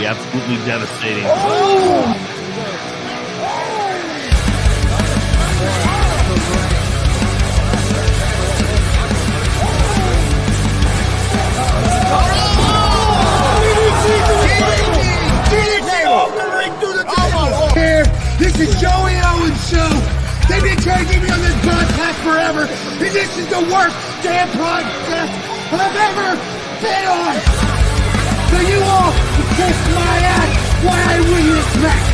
be absolutely devastating. This is Joey Owens' show. They've been trying to get me on this podcast forever, and this is the worst damn podcast I've ever been on. So you all can kiss my ass while I win this match.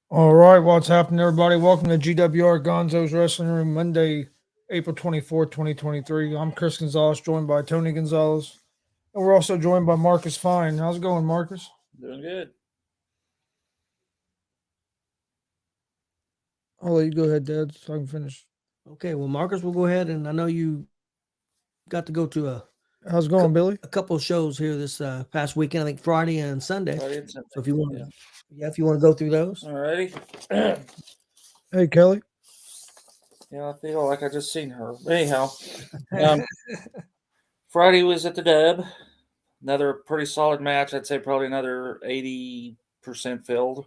All right, what's happening, everybody? Welcome to G.W.R. Gonzo'S Wrestling Room, Monday, April 24th, 2023. I'm Chris Gonzo'S, joined by Tony Gonzalez. And we're also joined by Marcus Fine. How's it going, Marcus? Doing good. I'll let you go ahead, Dad, so I can finish. Okay, well, Marcus, we'll go ahead, and I know you got to go to How's it going, Billy? a couple of shows here this past weekend. I think Friday and Sunday. So if you want, if you want to go through those. Alrighty. Hey, Kelly. Yeah, I feel like I just seen her. Anyhow, Friday was at the Dub. Another pretty solid match. I'd say probably another 80% filled.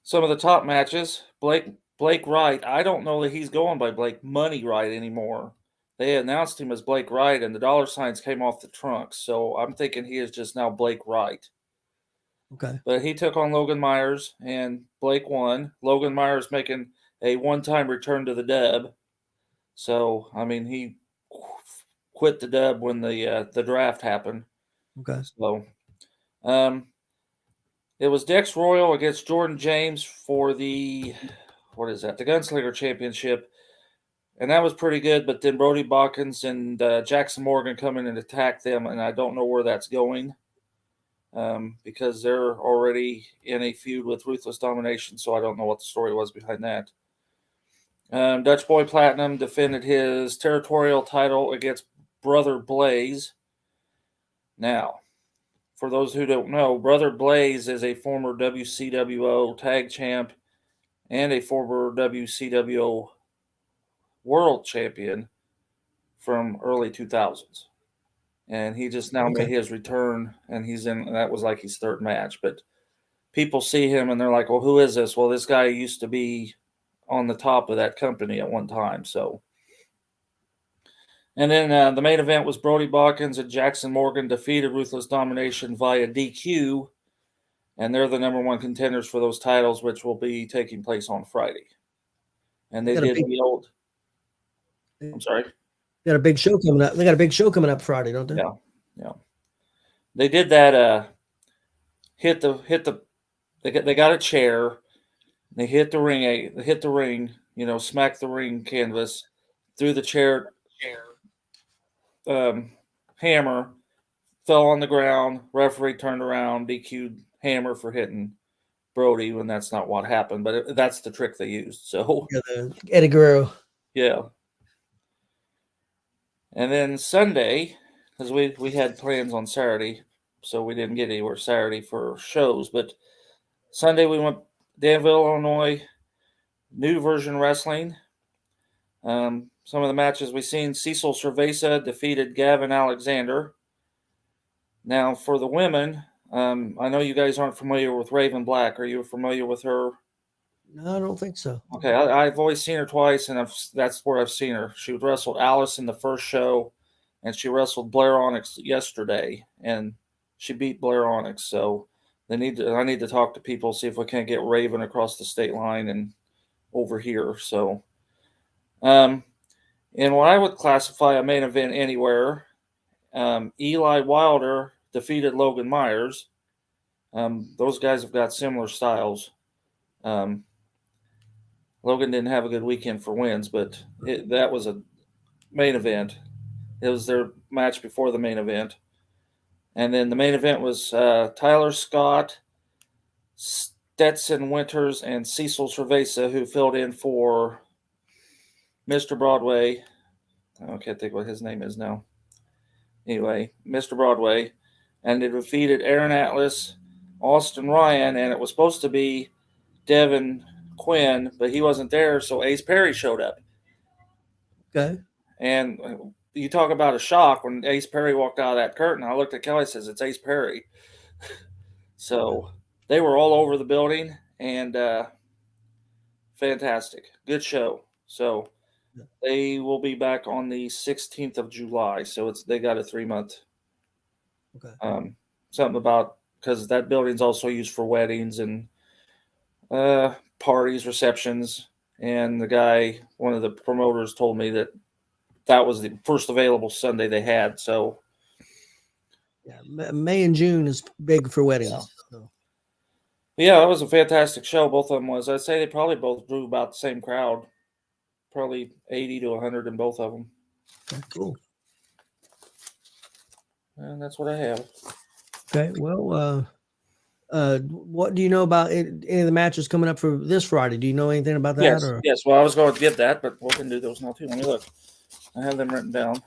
Some of the top matches. Blake Wright. I don't know that he's going by Blake Money Wright anymore. They announced him as Blake Wright, and the dollar signs came off the trunks. So I'm thinking he is just now Blake Wright. Okay. But he took on Logan Myers, and Blake won. Logan Myers making a one-time return to the Dub. So, I mean, he quit the Dub when the draft happened. Okay. So, it was Dex Royal against Jordan James for the Gunslinger Championship. And that was pretty good, but then Brody Bawkins and Jackson Morgan come in and attack them, and I don't know where that's going because they're already in a feud with Ruthless Domination, so I don't know what the story was behind that. Dutch Boy Platinum defended his territorial title against Brother Blaze. Now, for those who don't know, Brother Blaze is a former WCWO tag champ and a former WCWO world champion from early 2000s. And he just now made his return, and that was like his third match. But people see him and they're like, well, who is this? Well, this guy used to be on the top of that company at one time. So, and then the main event was Brody Bawkins and Jackson Morgan defeated Ruthless Domination via DQ, and they're the number one contenders for those titles, which will be taking place on Friday. And they did the old. I'm sorry. They got a big show coming up. They got a big show coming up Friday, don't they? Yeah. They did that. They got a chair. They hit the ring. They hit the ring. Smack the ring canvas through the chair. Hammer fell on the ground. Referee turned around, DQ'd Hammer for hitting Brody when that's not what happened, but that's the trick they used. So Eddie Guerrero. Yeah. And then Sunday, because we had plans on Saturday, so we didn't get anywhere Saturday for shows. But Sunday we went Danville, Illinois, New Version Wrestling. Some of the matches we seen: Cecil Cerveza defeated Gavin Alexander. Now for the women, I know you guys aren't familiar with Raven Black. Are you familiar with her? No, I don't think so. Okay, I've always seen her twice, and that's where I've seen her. She wrestled Alice in the first show, and she wrestled Blair Onyx yesterday, and she beat Blair Onyx. So I need to talk to people, see if we can't get Raven across the state line and over here. So, in what I would classify a main event anywhere, Eli Wilder defeated Logan Myers. Those guys have got similar styles. Logan didn't have a good weekend for wins, but that was a main event. It was their match before the main event. And then the main event was Tyler Scott, Stetson Winters, and Cecil Cerveza, who filled in for Mr. Broadway. I can't think what his name is now. Anyway, Mr. Broadway. And they defeated Aaron Atlas, Austin Ryan, and it was supposed to be Devin Quinn, but he wasn't there, so Ace Perry showed up. Okay. And you talk about a shock when Ace Perry walked out of that curtain. I looked at Kelly and says, "It's Ace Perry." So they were all over the building, and fantastic. Good show. So they will be back on the 16th of July. So they got a 3-month. Okay. Something about, because that building's also used for weddings and parties, receptions. And the guy, one of the promoters, told me that was the first available Sunday they had. So yeah, May and June is big for weddings. Yeah. So. Yeah, that was a fantastic show. Both of them was. I'd say they probably both drew about the same crowd, probably 80 to 100 in both of them. Okay, cool. And that's what I have. Okay, well, what do you know about any of the matches coming up for this Friday? Do you know anything about that? Yes, or? yes. Well, I was going to get that, but we can do those now too. Let me look. I have them written down.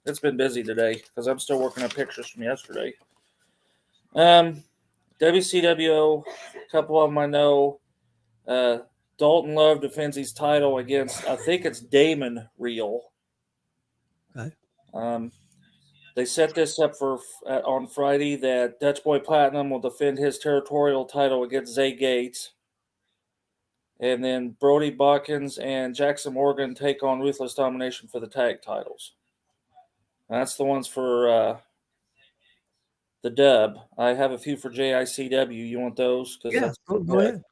It's been busy today because I'm still working on pictures from yesterday. WCWO, a couple of them I know. Dalton Love defends his title against, I think it's Damon Real. Okay. They set this up for on Friday that Dutch Boy Platinum will defend his territorial title against Zay Gates. And then Brody Botkins and Jackson Morgan take on Ruthless Domination for the tag titles. That's the ones for the dub. I have a few for JICW. You want those? Yeah, go ahead.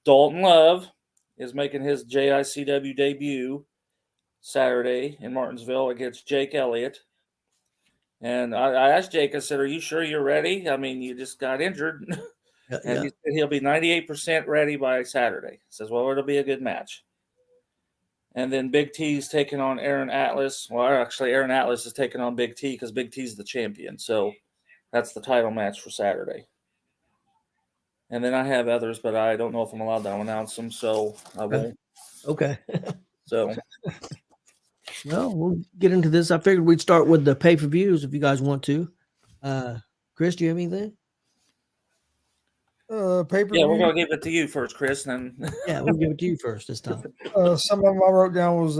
Dalton Love is making his JICW debut Saturday in Martinsville against Jake Elliott. And I asked Jake, I said, "Are you sure you're ready? I mean, you just got injured." And he said he'll be 98% ready by Saturday. He says, "Well, it'll be a good match." And then Big T's taking on Aaron Atlas. Well, actually, Aaron Atlas is taking on Big T because Big T's the champion. So that's the title match for Saturday. And then I have others, but I don't know if I'm allowed to announce them, so I won't. Okay. So, well, we'll get into this. I figured we'd start with the pay-per-views if you guys want to. Chris, do you have anything? Pay-per-view. yeah, we're going to give it to you first, Chris. And then Yeah, we'll give it to you first this time. Some of them I wrote down was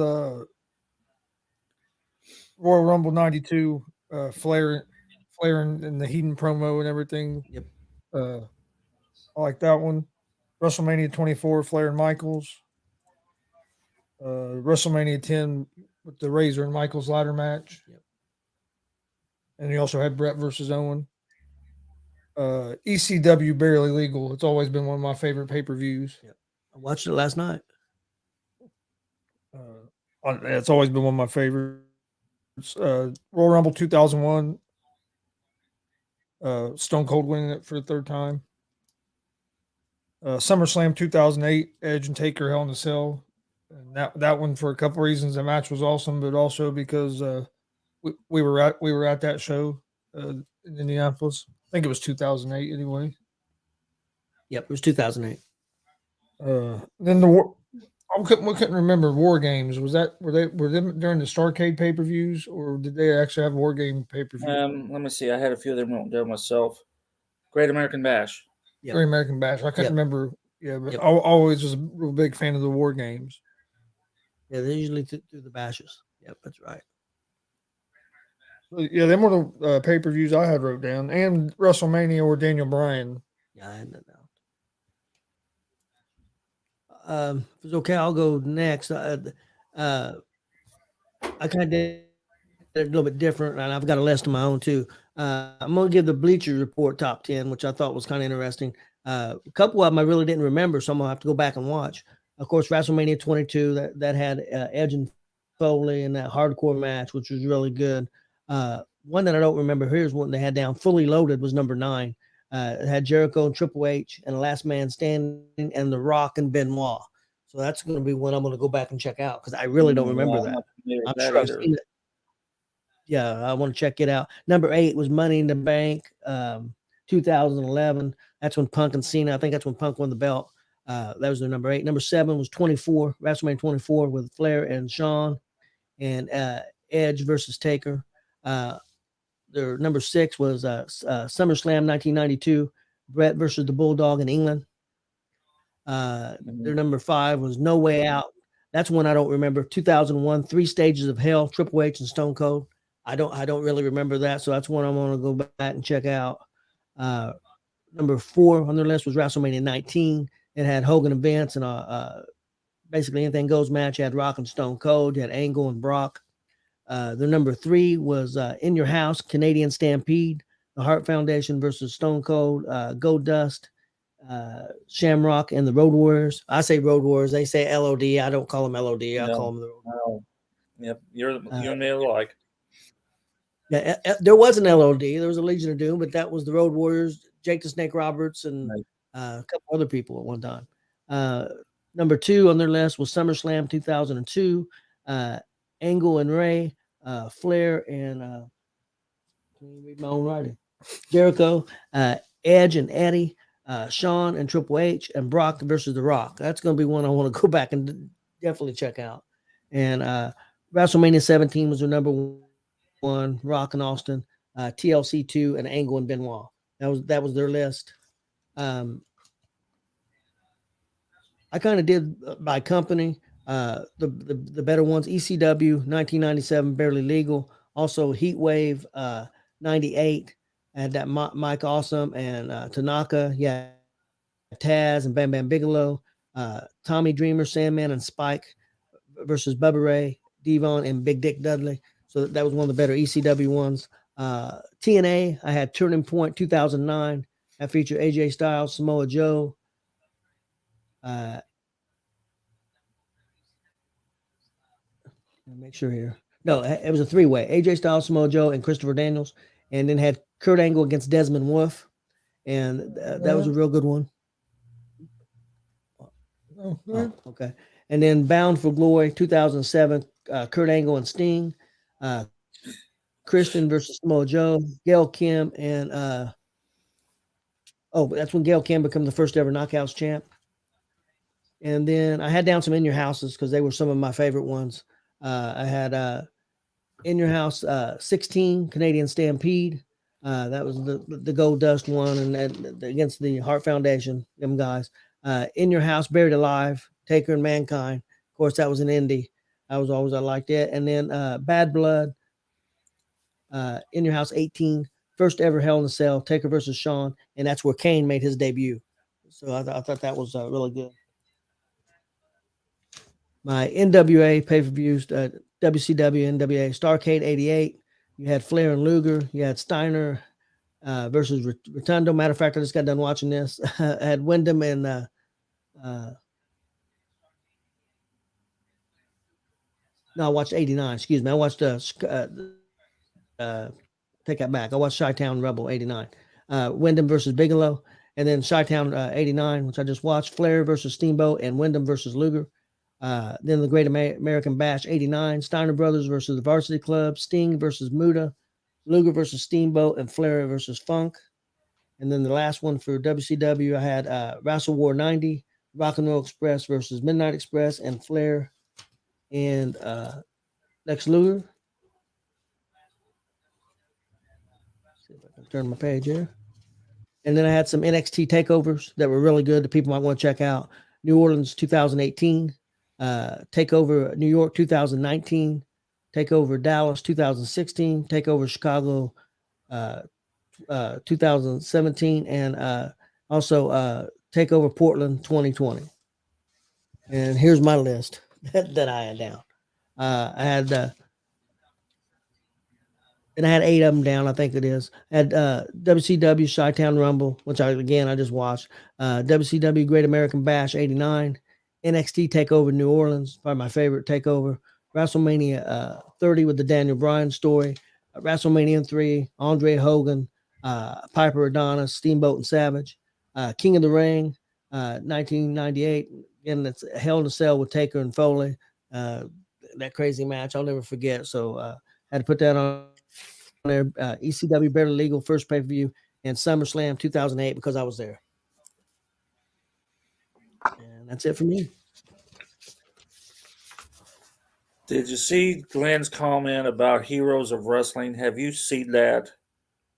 Royal Rumble 92, Flair and the Heathen promo and everything. Yep. I like that one. WrestleMania 24, Flair and Michaels. WrestleMania 10 with the Razor and Michaels ladder match. Yep. And he also had Brett versus Owen. ECW Barely Legal. It's always been one of my favorite pay-per-views. Yep. I watched it last night. It's always been one of my favorites. Royal Rumble 2001. Stone Cold winning it for the third time. SummerSlam 2008, Edge and Taker Hell in a Cell. And that one for a couple reasons. The match was awesome, but also because we were at that show in Indianapolis. I think it was 2008 anyway. Yep, it was 2008. Then we couldn't remember War Games. Were they during the Starrcade pay-per-views, or did they actually have War Game pay-per-view? let me see. I had a few of them wrote down myself. Great American Bash. Yep. Great American Bash. I couldn't remember. Yeah, but Yep. I always was a real big fan of the War Games. Yeah, they usually do the bashes. Yep, that's right. Yeah, them were the pay-per-views I had wrote down, and WrestleMania or Daniel Bryan. Yeah, I had that down. If it's okay, I'll go next. I kind of did it a little bit different, and I've got a list of my own too. I'm going to give the Bleacher Report top 10, which I thought was kind of interesting. A couple of them I really didn't remember, so I'm going to have to go back and watch. Of course, WrestleMania 22, that had Edge and Foley in that hardcore match, which was really good. One that I don't remember here is one they had down, Fully Loaded, was number 9. It had Jericho and Triple H and Last Man Standing and The Rock and Benoit. So that's going to be one I'm going to go back and check out because I really don't remember that. I'm sure I've seen it. Yeah, I want to check it out. Number 8 was Money in the Bank, 2011. That's when Punk and Cena, I think that's when Punk won the belt. That was their number 8. Number 7 was 24, WrestleMania 24 with Flair and Shawn and Edge versus Taker. Their number 6 was SummerSlam 1992, Brett versus the Bulldog in England. Their number 5 was No Way Out. That's one I don't remember. 2001, 3 Stages of Hell, Triple H and Stone Cold. I don't really remember that, so that's one I want to go back and check out. Number 4 on their list was WrestleMania 19. It had Hogan and Vince and basically anything goes match. You had Rock and Stone Cold. You had Angle and Brock. Their number 3 was In Your House, Canadian Stampede, the Hart Foundation versus Stone Cold, Goldust, Shamrock, and the Road Warriors. I say Road Warriors. They say LOD. I don't call them LOD. I call them the Road Warriors. Yep, you and me alike. Yeah, there was an LOD. There was a Legion of Doom, but that was the Road Warriors, Jake the Snake Roberts, and a couple other people at one time. Number 2 on their list was SummerSlam 2002. Angle and Ray, Flair, and let me read my own writing. Jericho, Edge and Eddie, Shawn and Triple H, and Brock versus The Rock. That's going to be one I want to go back and definitely check out. And WrestleMania 17 was their number 1, Rock and Austin, TLC 2, and Angle and Benoit. That was their list. I kind of did by company. The better ones: ECW 1997, Barely Legal. Also Heat Wave 98, had that Mike Awesome and Tanaka. Yeah, Taz and Bam Bam Bigelow. Tommy Dreamer, Sandman, and Spike versus Bubba Ray, Devon, and Big Dick Dudley. So that was one of the better ECW ones. TNA, I had Turning Point 2009. That featured AJ Styles, Samoa Joe. Make sure here. No, it was a 3-way. AJ Styles, Samoa Joe, and Christopher Daniels. And then had Kurt Angle against Desmond Wolfe. And that was a real good one. Oh, okay. And then Bound for Glory 2007, Kurt Angle and Sting. Christian versus Samoa Joe. Gail Kim and that's when Gail Kim became the first ever Knockouts champ. And then I had down some In Your Houses because they were some of my favorite ones. I had In Your House 16, Canadian Stampede. That was the Goldust one, and against the Hart Foundation, them guys. In Your House, Buried Alive, Taker and Mankind. Of course, that was an indie. I liked it. And then Bad Blood, In Your House 18, first ever Hell in a Cell, Taker versus Shawn, and that's where Kane made his debut. So I thought that was really good. My NWA pay-per-views, WCW, NWA, Starrcade 88. You had Flair and Luger. You had Steiner versus Rotundo. Matter of fact, I just got done watching this. I had Wyndham and no, I watched 89. Excuse me. I watched take that back. I watched Chi-Town Rebel 89. Wyndham versus Bigelow. And then Chi-Town 89, which I just watched. Flair versus Steamboat and Wyndham versus Luger. Then the Great American Bash 89, Steiner Brothers versus the Varsity Club, Sting versus Muta, Luger versus Steamboat, and Flair versus Funk. And then the last one for WCW, I had Wrestle War 90, Rock and Roll Express versus Midnight Express, and Flair and Lex Luger. See if I can turn my page here. And then I had some NXT takeovers that were really good that people might want to check out. New Orleans 2018. Takeover New York 2019, Takeover Dallas 2016, Takeover Chicago 2017, and also Takeover Portland 2020. And here's my list that I had down. I had and I had 8 of them down, I think it is. I had WCW Chi-Town Rumble, which I just watched. WCW Great American Bash 89. NXT TakeOver New Orleans, probably my favorite takeover. WrestleMania 30 with the Daniel Bryan story. WrestleMania 3, Andre Hogan, Piper Adonis, Steamboat and Savage. King of the Ring, 1998. Again, it's Hell in a Cell with Taker and Foley. That crazy match, I'll never forget. So had to put that on there. ECW Barely Legal, first pay-per-view, and SummerSlam 2008 because I was there. And that's it for me. Did you see Glenn's comment about Heroes of Wrestling? Have you seen that?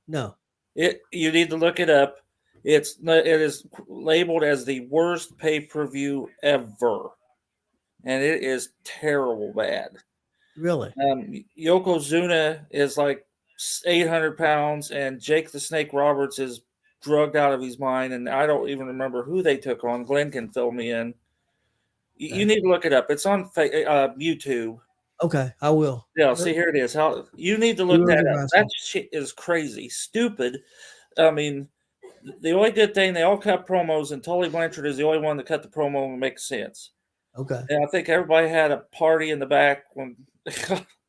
No. You need to look it up. It is labeled as the worst pay-per-view ever, and it is terrible bad. Really? Yokozuna is like 800 pounds, and Jake the Snake Roberts is drugged out of his mind, and I don't even remember who they took on. Glenn can fill me in. You need to look it up. It's on YouTube. Okay, I will. Yeah, see, here it is. How you need to look that up. That shit is crazy, stupid. I mean, the only good thing, they all cut promos, and Tully Blanchard is the only one that cut the promo and makes sense. Okay. And I think everybody had a party in the back when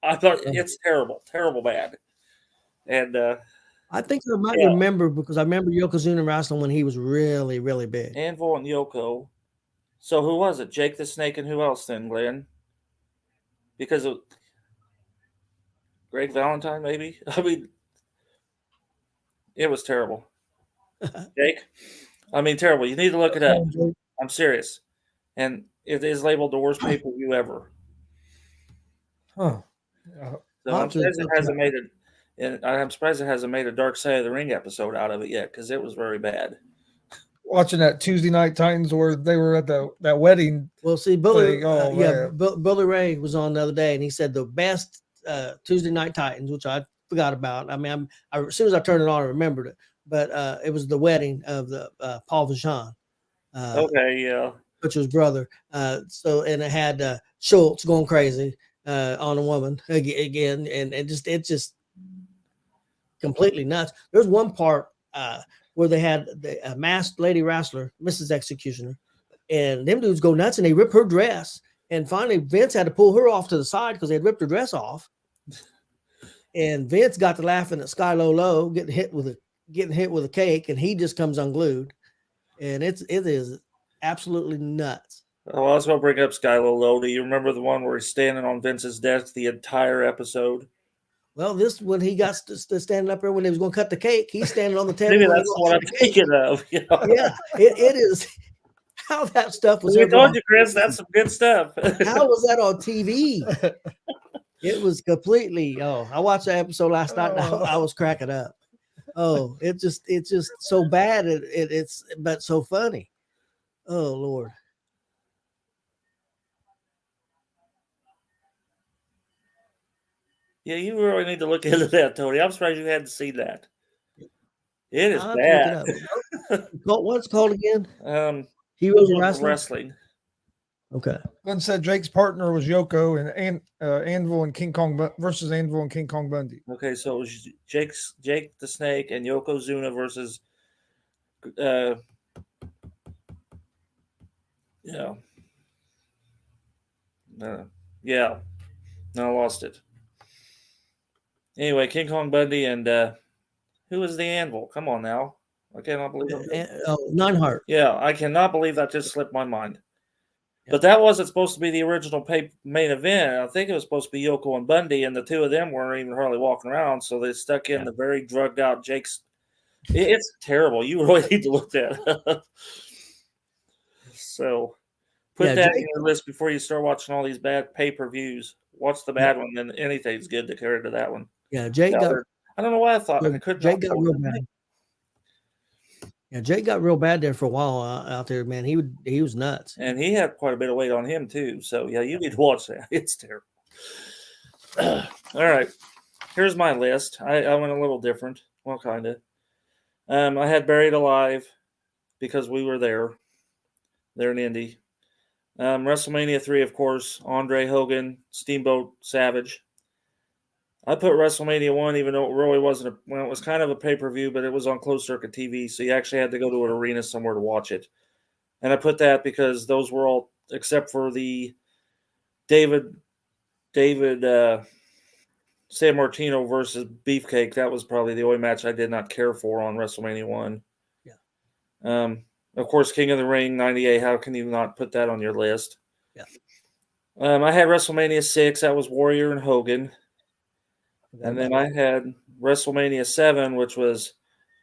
I thought it's terrible, terrible bad. And I think I might remember, because I remember Yokozuna wrestling when he was really, really big. Anvil and Yoko. So who was it? Jake the Snake and who else then, Glenn? Because of Greg Valentine, maybe? I mean, it was terrible. Jake? I mean, terrible. You need to look it up. I'm serious. And it is labeled the worst pay-per-view ever. Huh. So I'm surprised it hasn't made it. And I'm surprised it hasn't made a Dark Side of the Ring episode out of it yet, because it was very bad. Watching that Tuesday Night Titans where they were at that wedding. Well, see, Billy, thing. Billy Ray was on the other day, and he said the best Tuesday Night Titans, which I forgot about. I mean, as soon as I turned it on, I remembered it. But it was the wedding of the Paul Vachon. Okay, yeah. Butcher's brother. So, and it had Schultz going crazy on a woman again, and it's just completely nuts. There's one part where they had a masked lady wrestler, Mrs. Executioner, and them dudes go nuts, and they rip her dress. And finally, Vince had to pull her off to the side because they had ripped her dress off. And Vince got to laughing at Sky Low getting hit with a cake, and he just comes unglued. And it is absolutely nuts. Oh, I was going to bring up Sky Low. Do you remember the one where he's standing on Vince's desk the entire episode? Well, this when he got standing up there when he was going to cut the cake, he's standing on the table. Maybe that's what I'm thinking of. Yeah, it is. How that stuff was. I told you, Chris, that's some good stuff. How was that on TV? It was completely. Oh, I watched that episode last night. And I was cracking up. Oh, it's just so bad. It's but so funny. Oh Lord. Yeah, you really need to look into that, Tony. I'm surprised you hadn't seen that. It is bad. What's it called again? Heroes of Wrestling. Okay. Glenn said Jake's partner was Yoko and Anvil and King Kong versus Anvil and King Kong Bundy. Okay, so it was Jake the Snake and Yokozuna versus No, I lost it. Anyway, King Kong Bundy and who was the Anvil? Come on now. I cannot believe it. Neidhart. Yeah, I cannot believe that just slipped my mind. Yeah. But that wasn't supposed to be the original main event. I think it was supposed to be Yoko and Bundy, and the two of them weren't even hardly walking around, so they stuck in the very drugged out Jake's. It's terrible. You really need to look that up. So put that in your list before you start watching all these bad pay-per-views. Watch the bad one, then anything's good to carry to that one. Yeah, Jake got. I don't know why I thought I could. Jake got real bad. Yeah, Jake got real bad there for a while out there, man. He was nuts, and he had quite a bit of weight on him too. So yeah, you need to watch that. It's terrible. All right, here's my list. I went a little different. Well, kind of. I had Buried Alive because we were there in Indy. WrestleMania 3, of course, Andre Hogan, Steamboat Savage. I put WrestleMania 1, even though it really wasn't it was kind of a pay-per-view, but it was on closed circuit TV, so you actually had to go to an arena somewhere to watch it. And I put that because those were all, except for the David San Martino versus Beefcake, that was probably the only match I did not care for on WrestleMania 1. Yeah. Of course, King of the Ring, 98. How can you not put that on your list? Yeah. I had WrestleMania 6. That was Warrior and Hogan. And then I had WrestleMania 7, which was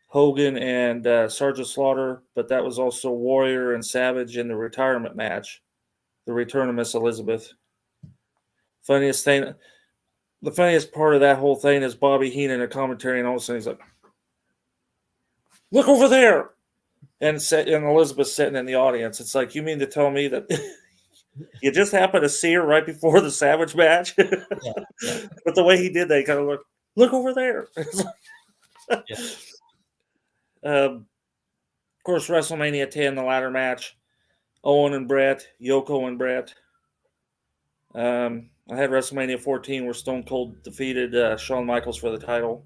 Hogan and Sergeant Slaughter, but that was also Warrior and Savage in the retirement match, the return of Miss Elizabeth. The funniest part of that whole thing is Bobby Heenan in a commentary, and all of a sudden he's like, "Look over there! and Elizabeth sitting in the audience. It's like, you mean to tell me that you just happened to see her right before the Savage match? Yeah. But the way he did that, he kind of look over there. Of course, WrestleMania 10, the ladder match, Owen and Brett, Yoko and Brett. I had WrestleMania 14 where Stone Cold defeated Shawn Michaels for the title.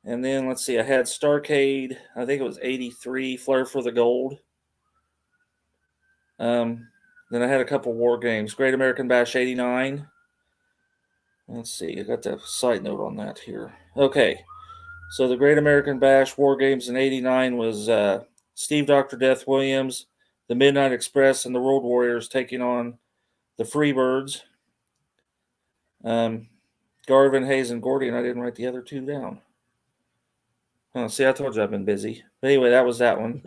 And then, let's see, I had Starrcade, I think it was 83, Flair for the Gold. Then I had a couple War Games, Great American Bash 89. Let's see, I got the side note on that here. Okay, so the Great American Bash War Games in 89 was Steve Dr. Death Williams, the Midnight Express, and the Road Warriors taking on the Freebirds. Garvin, Hayes, and Gordy, and I didn't write the other two down. Oh, see, I told you I've been busy. But anyway, that was that one.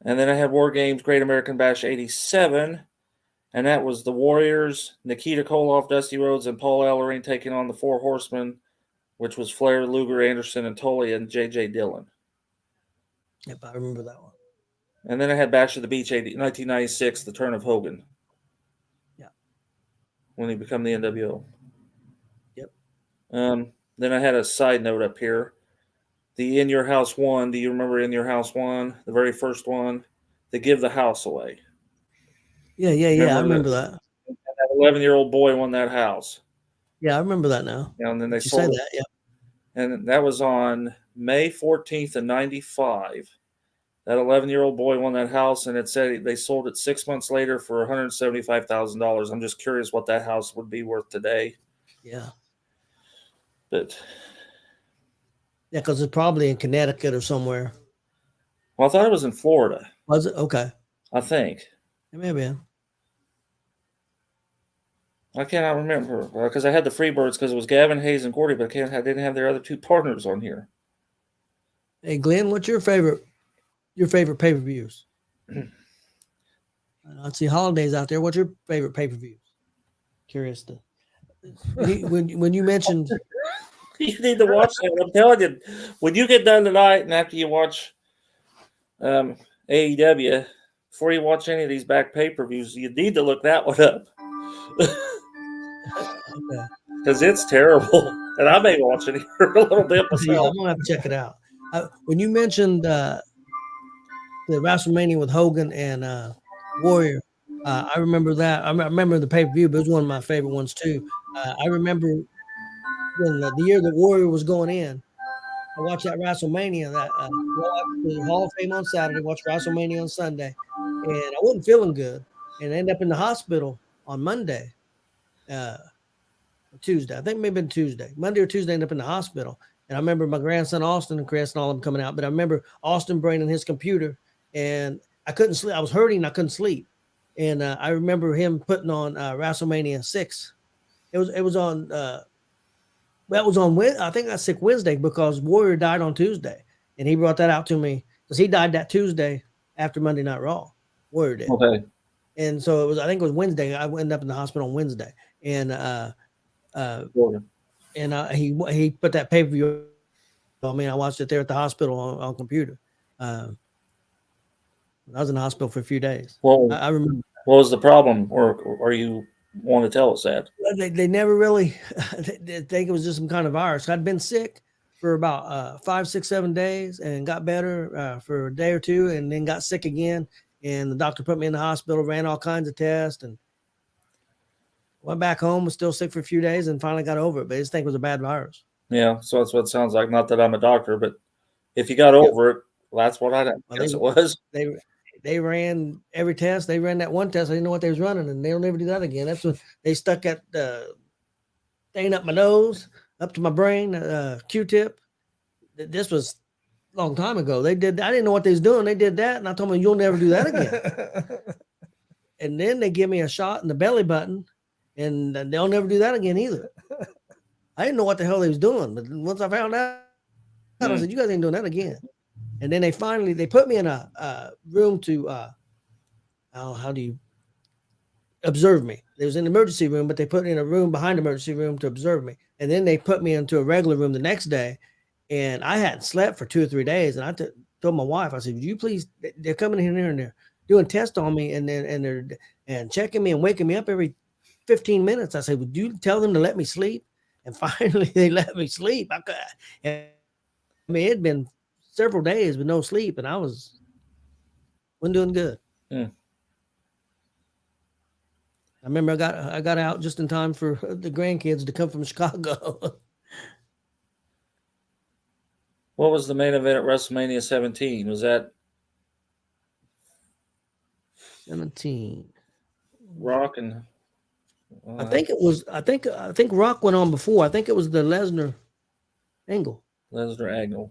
And then I had War Games Great American Bash 87, and that was the Warriors, Nikita Koloff, Dusty Rhodes, and Paul Ellering taking on the Four Horsemen, which was Flair, Luger, Anderson, and Tully, and J.J. Dillon. Yep, I remember that one. And then I had Bash of the Beach 1996, the turn of Hogan. Yeah. When he became the NWO. Yep. Then I had a side note up here. The In Your House one. Do you remember In Your House one? The very first one. They give the house away. Yeah. I remember that. That 11-year-old boy won that house. Yeah, I remember that now. And then they you sold say it. that, yeah. And that was on May 14th of 95. That 11-year-old boy won that house, and it said they sold it 6 months later for $175,000. I'm just curious what that house would be worth today. Yeah. But yeah, because it's probably in Connecticut or somewhere. Well, I thought it was in Florida. Was it? Okay. I think. It may have been. I cannot remember because I had the Freebirds because it was Gavin, Hayes, and Gordy, but I didn't have their other two partners on here. Hey, Glenn, what's your favorite pay-per-views? I see holidays out there. What's your favorite pay-per-views? Curious to when you mentioned you need to watch that. I'm telling you, when you get done tonight and after you watch AEW, before you watch any of these back pay-per-views, you need to look that one up. Because it's terrible. And I may watch it here a little bit myself. Yeah, I'm going to have to check it out. When you mentioned the WrestleMania with Hogan and Warrior, I remember that. I remember the pay-per-view, but it was one of my favorite ones too. I remember when the year that Warrior was going in, I watched that WrestleMania, watched the Hall of Fame on Saturday, watched WrestleMania on Sunday, and I wasn't feeling good and I ended up in the hospital on Monday. Tuesday. I think maybe been Tuesday. Monday or Tuesday, ended up in the hospital. And I remember my grandson Austin and Chris and all of them coming out. But I remember Austin bringing his computer and I couldn't sleep. I was hurting. I couldn't sleep. And I remember him putting on WrestleMania 6. It was on that was on I think I got sick Wednesday because Warrior died on Tuesday. And he brought that out to me because he died that Tuesday after Monday Night Raw. Warrior did. Okay. And so I think it was Wednesday. I ended up in the hospital on Wednesday. And he put that pay-per-view. I mean, I watched it there at the hospital on computer. I was in the hospital for a few days. Well, I remember. What was the problem, or you want to tell us that? They never really they think it was just some kind of virus. I'd been sick for about 5, 6, 7 days and got better for a day or two, and then got sick again. And the doctor put me in the hospital, ran all kinds of tests, and went back home, was still sick for a few days, and finally got over it. But I just think it was a bad virus. Yeah, so that's what it sounds like. Not that I'm a doctor, but if you got over it, that's what I guess it was. They ran every test. They ran that one test. I didn't know what they was running, and they'll never do that again. That's when they stuck that thing up my nose, up to my brain, Q-tip. This was a long time ago. They did. I didn't know what they was doing. They did that, and I told them, "You'll never do that again." And then they give me a shot in the belly button. And they'll never do that again either. I didn't know what the hell they was doing, but once I found out, I said, "You guys ain't doing that again." And then they put me in a room to how do you observe me? It was in the emergency room, but they put me in a room behind the emergency room to observe me. And then they put me into a regular room the next day, and I hadn't slept for 2 or 3 days, and I told my wife, I said, "Would you please?" They're coming in here and they're doing tests on me, and they're checking me and waking me up every 15 minutes. I said, "Would you tell them to let me sleep?" And finally, they let me sleep. I mean, it'd been several days with no sleep, and I wasn't doing good. Hmm. I remember I got out just in time for the grandkids to come from Chicago. What was the main event at WrestleMania 17? Was that 17. Rock and I think it was. I think Rock went on before. I think it was the Lesnar Angle. Lesnar Angle?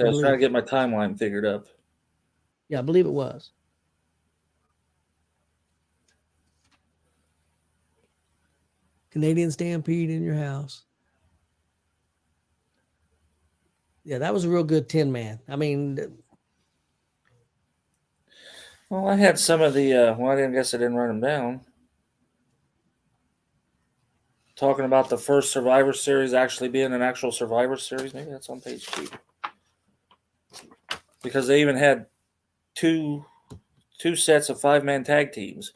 I I was trying to believe. get my timeline figured up. Yeah, I believe it was. Canadian Stampede in your house. Yeah, that was a real good 10-man. I mean, Well, I had some of the. Well, I guess I didn't write them down. Talking about the first Survivor Series actually being an actual Survivor Series. Maybe that's on page 2. Because they even had two sets of 5-man tag teams,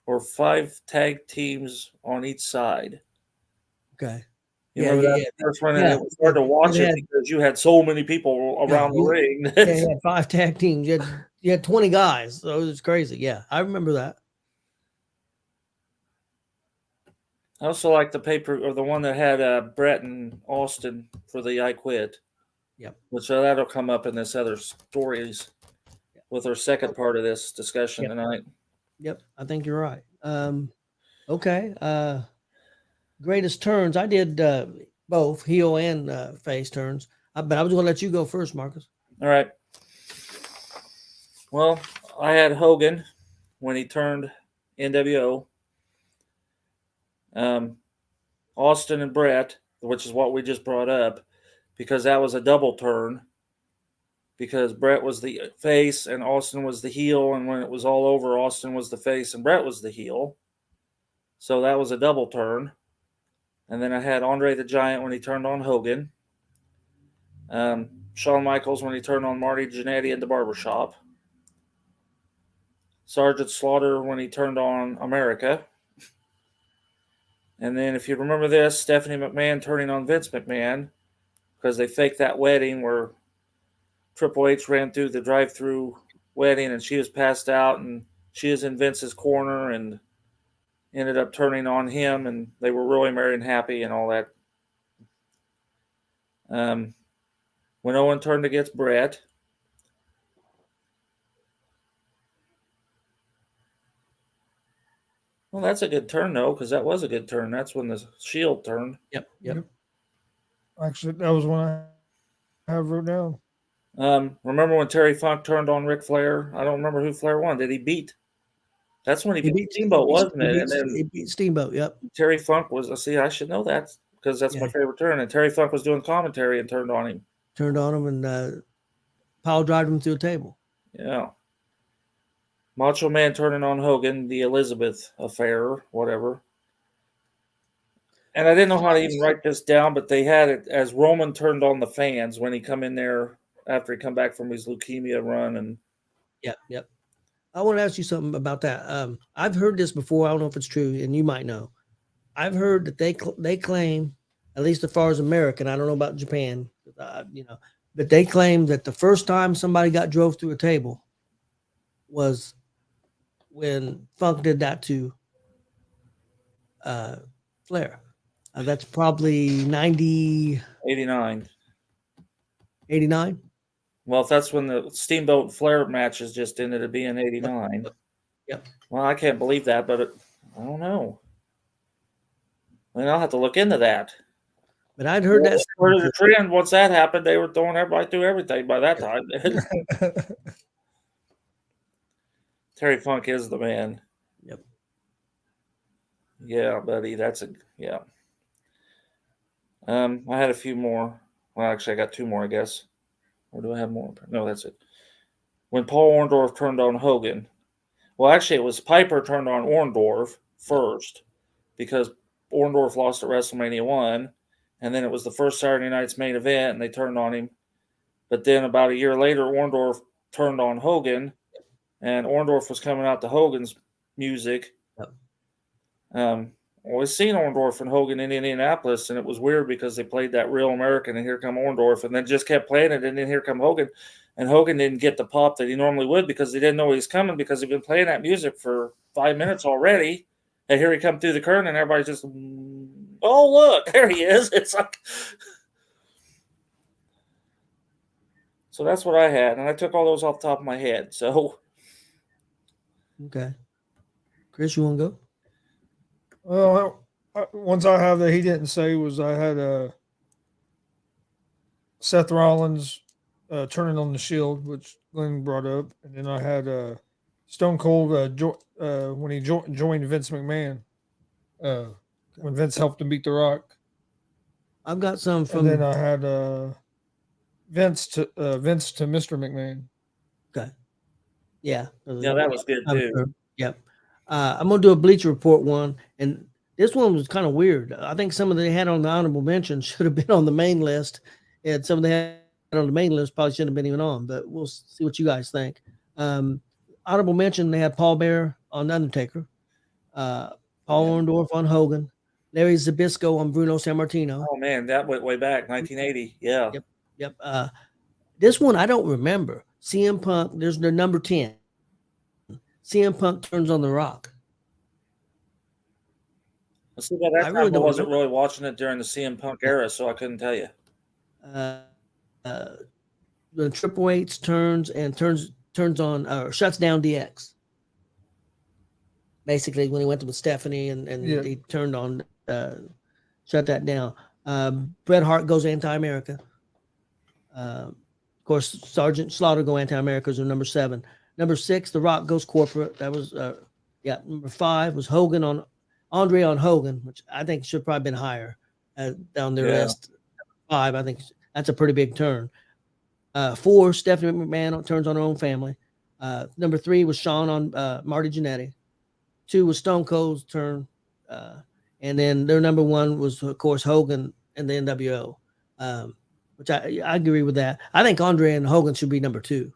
or 5 tag teams on each side. okay. You Yeah, remember yeah, that yeah. first one? And Yeah, it was hard to watch it had, because you had so many people around the ring. you had 5 tag teams. You had 20 guys. So it was crazy. Yeah, I remember that. I also like the paper or the one that had Brett and Austin for the I Quit. Yep. Which that'll come up in this other stories with our second part of this discussion Yep. tonight. Yep, I think you're right. Okay. Greatest turns. I did both heel and face turns. But I was going to let you go first, Marcus. All right. Well, I had Hogan when he turned NWO. Austin and Brett, which is what we just brought up, because that was a double turn. Because Brett was the face and Austin was the heel, and when it was all over, Austin was the face and Brett was the heel. So that was a double turn. And then I had Andre the Giant when he turned on Hogan. Shawn Michaels when he turned on Marty Jannetty at the barbershop. Sergeant Slaughter when he turned on America. And then if you remember this, Stephanie McMahon turning on Vince McMahon because they faked that wedding where Triple H ran through the drive-through wedding and she was passed out and she was in Vince's corner and ended up turning on him and they were really married and happy and all that. When Owen turned against Brett, well, that's a good turn, though, because that was a good turn. That's when the Shield turned. Yep. Actually, that was one I have wrote down. Remember when Terry Funk turned on Ric Flair? I don't remember who Flair won. Did he beat? That's when he beat Steamboat, wasn't it? And then he beat Steamboat, yep. Terry Funk was, see, I should know that because that's my favorite turn. And Terry Funk was doing commentary and turned on him. Turned on him and pile drive him through a table. Yeah. Macho Man turning on Hogan, the Elizabeth affair, whatever. And I didn't know how to even write this down, but they had it as Roman turned on the fans when he come in there after he come back from his leukemia run. And Yep. I want to ask you something about that. I've heard this before. I don't know if it's true, and you might know. I've heard that they claim, at least as far as American, I don't know about Japan, but they claim that the first time somebody got drove through a table was when Funk did that to Flair. That's probably 89. 89. Well, if that's when the Steamboat Flair matches just ended up being 89. Yep. Well, I can't believe that, but I don't know. I mean, I'll have to look into that. But I'd heard that. Part of the trend, once that happened, they were throwing everybody through everything by that time. Terry Funk is the man. Yep. Yeah, buddy, yeah. I had a few more. Well, actually, I got 2 more, I guess. Or do I have more? No, that's it. When Paul Orndorff turned on Hogan. Well, actually, it was Piper turned on Orndorff first because Orndorff lost at WrestleMania 1. And then it was the first Saturday night's main event, and they turned on him. But then about a year later, Orndorff turned on Hogan, and Orndorff was coming out to Hogan's music. Yep. Always seen Orndorff and Hogan in Indianapolis, and it was weird because they played that Real American, and here come Orndorff, and then just kept playing it, and then here come Hogan. And Hogan didn't get the pop that he normally would because he didn't know he was coming because he'd been playing that music for 5 minutes already. And here he come through the curtain, and everybody's just, oh, look, there he is. It's like, so that's what I had, and I took all those off the top of my head. So, Okay. Chris, you want to go? Well, ones I have that he didn't say was I had Seth Rollins turning on the Shield, which Glenn brought up, and then I had Stone Cold when he joined Vince McMahon, when Vince helped him beat The Rock. I've got some from. And then I had Vince to Mr. McMahon. Okay. Yeah. Yeah, that was good too. Sure. Yep. I'm gonna do a Bleacher Report one, and this one was kind of weird. I think some of they had on the honorable mention should have been on the main list, and some of they had on the main list probably shouldn't have been even on. But we'll see what you guys think. Honorable mention: they had Paul Bearer on Undertaker, Paul Orndorff on Hogan, Larry Zbyszko on Bruno Sammartino. Oh man, that went way back, 1980. Yeah. Yep. This one I don't remember. CM Punk. There's the number 10. CM Punk turns on The Rock. See, by that time I wasn't really watching it during the CM Punk era, so I couldn't tell you. The Triple H turns on or shuts down DX. Basically, when he went to with Stephanie and he turned on, shut that down. Bret Hart goes anti-America. Of course, Sergeant Slaughter go anti-Americas are number 7. Number 6, The Rock goes corporate. That was Number 5 was Andre on Hogan, which I think should probably been higher down their list. 5, I think that's a pretty big turn. 4, Stephanie McMahon turns on her own family. Number 3 was Shawn on Marty Jannetty. 2 was Stone Cold's turn, and then their number 1 was of course Hogan and the NWO, which I agree with that. I think Andre and Hogan should be number 2.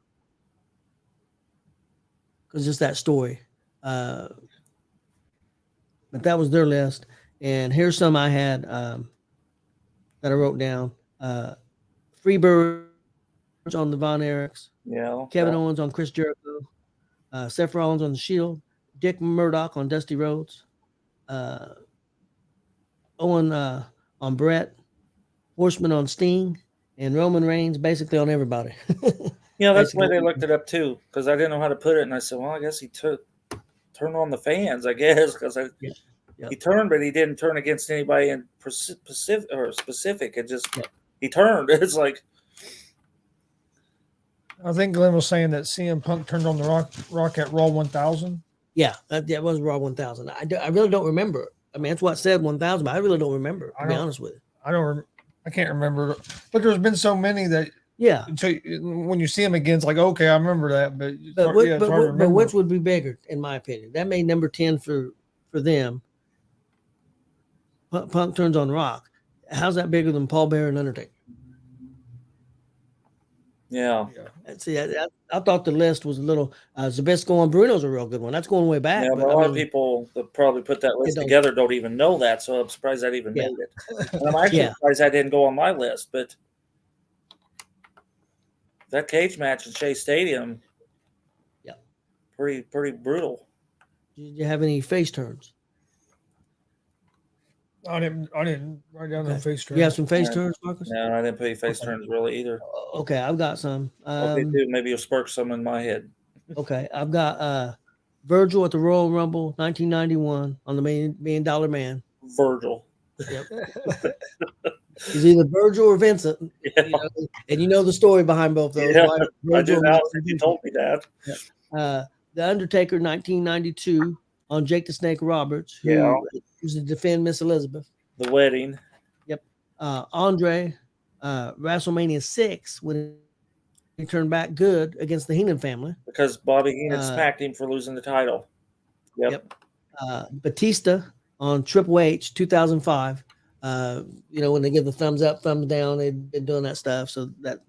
Because just that story. But that was their list. And here's some I had that I wrote down. Freebirds on the Von Erichs. Yeah. Kevin Owens on Chris Jericho. Seth Rollins on the Shield. Dick Murdoch on Dusty Rhodes. Owen on Brett. Horseman on Sting. And Roman Reigns basically on everybody. Yeah, that's why they looked it up too, because I didn't know how to put it, and I said, well, I guess he turned on the fans, I guess, because he turned, but he didn't turn against anybody in specific. It just he turned. It's like I think Glenn was saying that CM Punk turned on the Rock at Raw 1000. Yeah, that was Raw 1000. I really don't remember. I mean, that's what said 1000, but I really don't remember. To be honest with you, I can't remember. But there's been so many that. Yeah. Until when you see them again, it's like, okay, I remember that. But which would be bigger, in my opinion? That made number 10 for them. Punk turns on Rock. How's that bigger than Paul Bearer and Undertaker? Yeah. See, I thought the list was a little. Zbyszko on Bruno's a real good one. That's going way back. Yeah, but a lot of people that probably put that list together don't even know that, so I'm surprised that even made it. And I'm actually surprised that didn't go on my list, but. That cage match in Shea Stadium, pretty brutal. Did you have any face turns? I didn't write down the face turns. You have some face turns, Marcus? No, I didn't put any face turns really either. Okay, I've got some. Okay, too. Maybe you'll spark some in my head. Okay, I've got Virgil at the Royal Rumble 1991 on the $1 Million Man. Virgil. Yep. He's either Virgil or Vincent, and you know the story behind both those. Yeah, I did know that you told me that. The Undertaker 1992 on Jake the Snake Roberts, who was to defend Miss Elizabeth. The wedding. Yep. Andre, WrestleMania 6 when he turned back good against the Heenan family. Because Bobby Heenan smacked him for losing the title. Yep. Batista on Triple H 2005. When they give the thumbs up, thumbs down, they've been doing that stuff. So that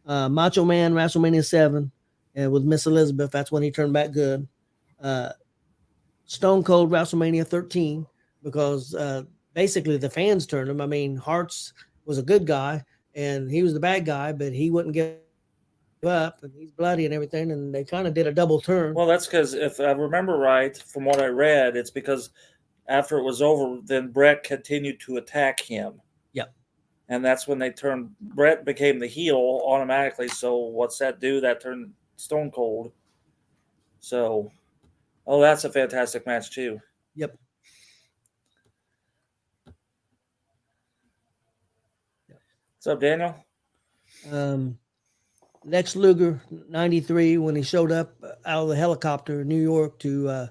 Macho Man, WrestleMania 7, and with Miss Elizabeth, that's when he turned back good. Stone Cold, WrestleMania 13, because basically the fans turned him. I mean, Hart's was a good guy, and he was the bad guy, but he wouldn't give up, and he's bloody and everything, and they kind of did a double turn. Well, that's because if I remember right from what I read, it's because after it was over, then Brett continued to attack him. Yep. And that's when they turned. Brett became the heel automatically. So what's that do? That turned Stone Cold. So, that's a fantastic match too. Yep. What's up, Daniel? Lex Luger, 93, when he showed up out of the helicopter in New York to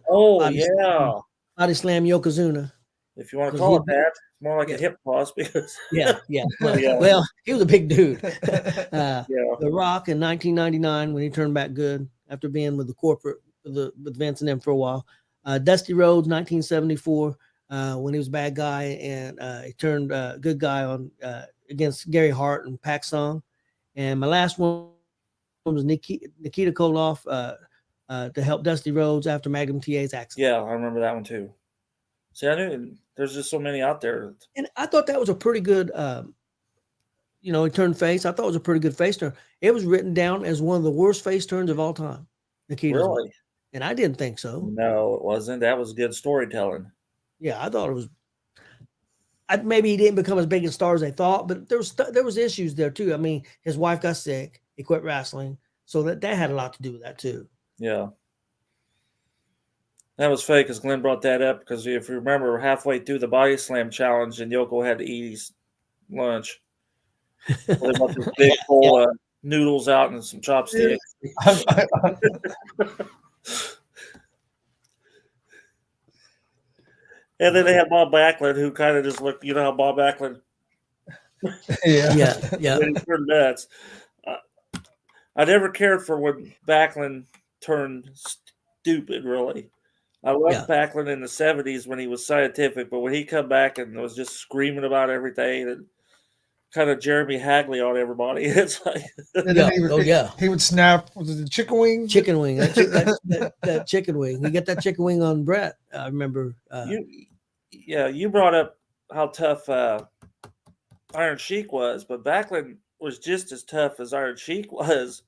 body slam Yokozuna. If you want to call it that, it's more like a hip toss because yeah. Well, he was a big dude. The Rock in 1999 when he turned back good after being with the corporate with Vince and them for a while. Dusty Rhodes, 1974, when he was a bad guy and he turned good guy on against Gary Hart and Pac Song. And my last one was Nikita Koloff to help Dusty Rhodes after Magnum TA's accident. Yeah, I remember that one too. See, I knew there's just so many out there. And I thought that was a pretty good, he turned face. I thought it was a pretty good face turn. It was written down as one of the worst face turns of all time. Nikita's really? one. And I didn't think so. No, it wasn't. That was good storytelling. Yeah, I thought it was. Maybe he didn't become as big a star as they thought, but there was issues there too. I mean, his wife got sick. He quit wrestling. So that had a lot to do with that too. Yeah. That was fake because Glenn brought that up because if you remember, halfway through the body slam challenge and Yoko had to eat his lunch. They brought this big bowl of noodles out and some chopsticks. And then they had Bob Backlund, who kind of just looked, you know how Bob Backlund. Yeah. When he turned nuts. I never cared for when Backlund turned stupid, really. I loved Backlund in the 70s when he was scientific, but when he come back and was just screaming about everything and kind of Jeremy Hagley on everybody, it's like he would snap. Was it the chicken wing? Chicken wing. That chicken wing. He got that chicken wing on Brett. I remember. You brought up how tough Iron Sheik was, but Backlund was just as tough as Iron Sheik was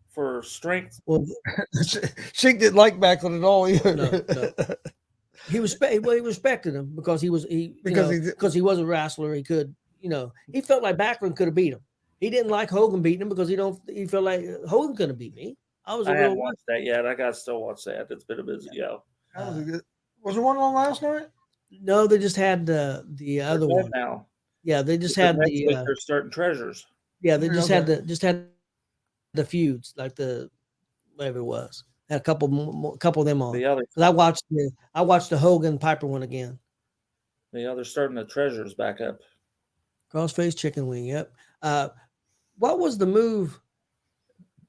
for strength. Well, Sheik didn't like Backlund at all either. No. He respected him because he was a wrestler. He could, he felt like Backlund could have beat him. He didn't like Hogan beating him because he felt like Hogan couldn't beat me. I haven't watched that yet. I got to still watch that. It's been a busy Was there one on last night? No, they just had the other one now. Yeah, they just had they're starting Treasures. Yeah, they just had the feuds, like the whatever it was. Had a couple of them on. The other, I watched the Hogan Piper one again. Yeah, they're starting the Treasures back up. Crossface chicken wing. Yep. What was the move?